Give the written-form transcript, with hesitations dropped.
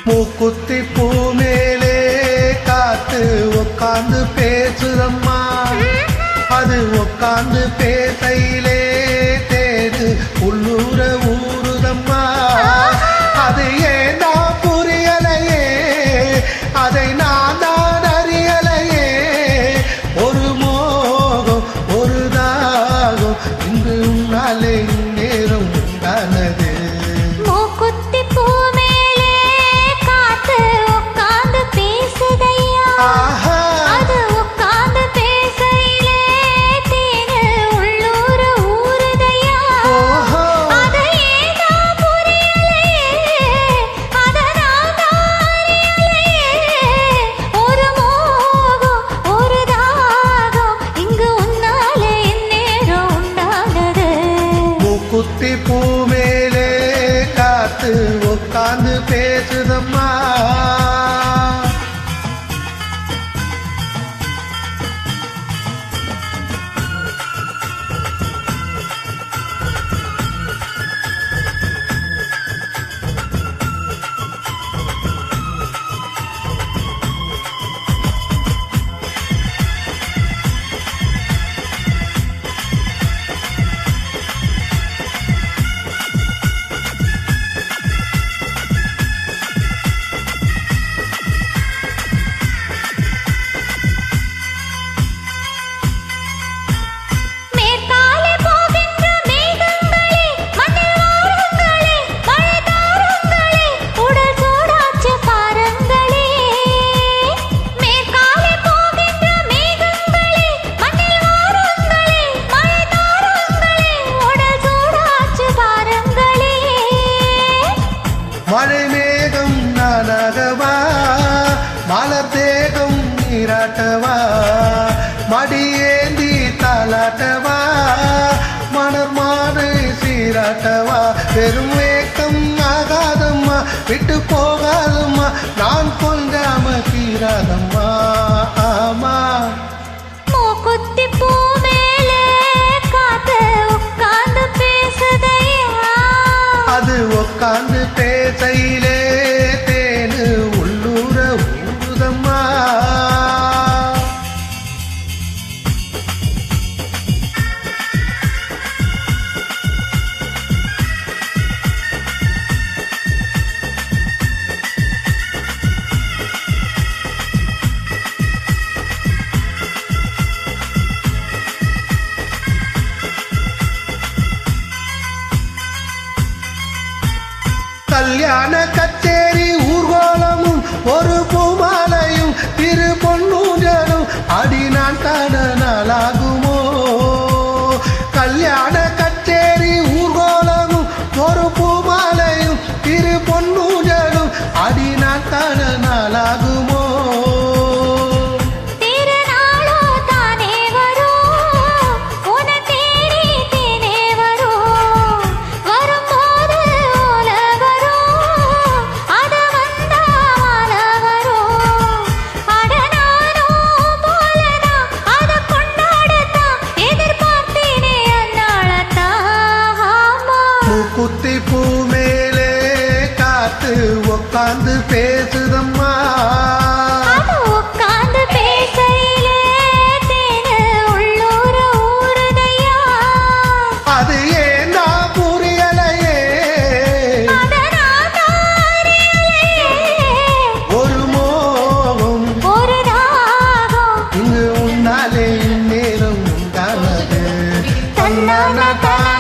மூக்குத்தி பூ மேலே காத்து உட்கார்ந்து பேசுதம்மா. அது உட்கார்ந்து பேசையிலே தேடு உள்ளூர ஊருதம்மா. அது ஏண்டா புரியலையே, அதை நான் தான் அறியலையே. ஒரு மோகம் ஒரு தாகம் இன்று உன்னாலே நேரம் உண்டானது. மூக்குத்தி பூ மேலே காத்து உட்கார்ந்து பேசுதையா. அது உட்கார்ந்து பேசையிலே தேனு உள்ளூர ஊருதையா. அதை ஏதா புரியலையே, அதை நான் தான் அறியலையே. ஒரு மோகம் ஒரு தாகம் இங்கு உன்னாலே நேரம் உண்டானது. மூக்குத்தி பூ மேலே காத்து உட்கார்ந்து பேசுதம்மா. மேற்காலே போகின்ற மேகங்களே, மண்ணில் வாருங்களே, மழை தாருங்களே, உடல் சூடாச்சு பாருங்களே. மேற்காலே போகின்ற மேகங்களே, மண்ணில் வாருங்களே, மழை தாருங்களே, உடல் சூடாச்சு பாருங்களே. மழை மேகம் நானாகவா, மலர் தேகம் நீராட்டவா, மடியேந்தி தாலாட்டவா, மணர் மாடு சீராட்டவா. பெரும் வேக்கம் ஆகாதம்மா, விட்டு போகாதம்மா, நான் கொஞ்சாம தீராதம்மா. ஆமா மூக்குத்தி பூ மேலே காத்து உட்கார்ந்து பேசுதையா. அது உட்கார்ந்து பேசையிலே தேனு உள்ளூர ஊருதம்மா. கல்யாண கச்சேரி ஊர்வலமும் ஒரு பூமாலையும் திரு பொன்னூஞ்சலும் அடி நான் காண நாளாகுமோ. கல்யாண கச்சேரி ஊர்வலமும் ஒரு பூமாலையும் திரு பொன்னூஞ்சலும் அடி நான் காண நாளாகுமோ. திருநாளோ தானே வரும், உன்னை தேடி தேனே வரும். வரும்போது ஓல வரும், அது வந்தா மாலை வரும். அட நானும் போலதான் அதை கொண்டாடத்தான் எதிர்பார்த்தேனே அந்நாளத்தான். ஆமா மூக்குத்தி பூ மேலே காத்து உட்கார்ந்து பேசுதம்மா. அது உட்கார்ந்து பேசையிலே தேனு உள்ளூர ஊருதையா. அது ஏண்டா புரியலையே, அதை நான் தான் அறியலையே. ஒரு மோகம் ஒரு தாகம் இங்கு உன்னாலே நேரம் உண்டானது. தன்னான தன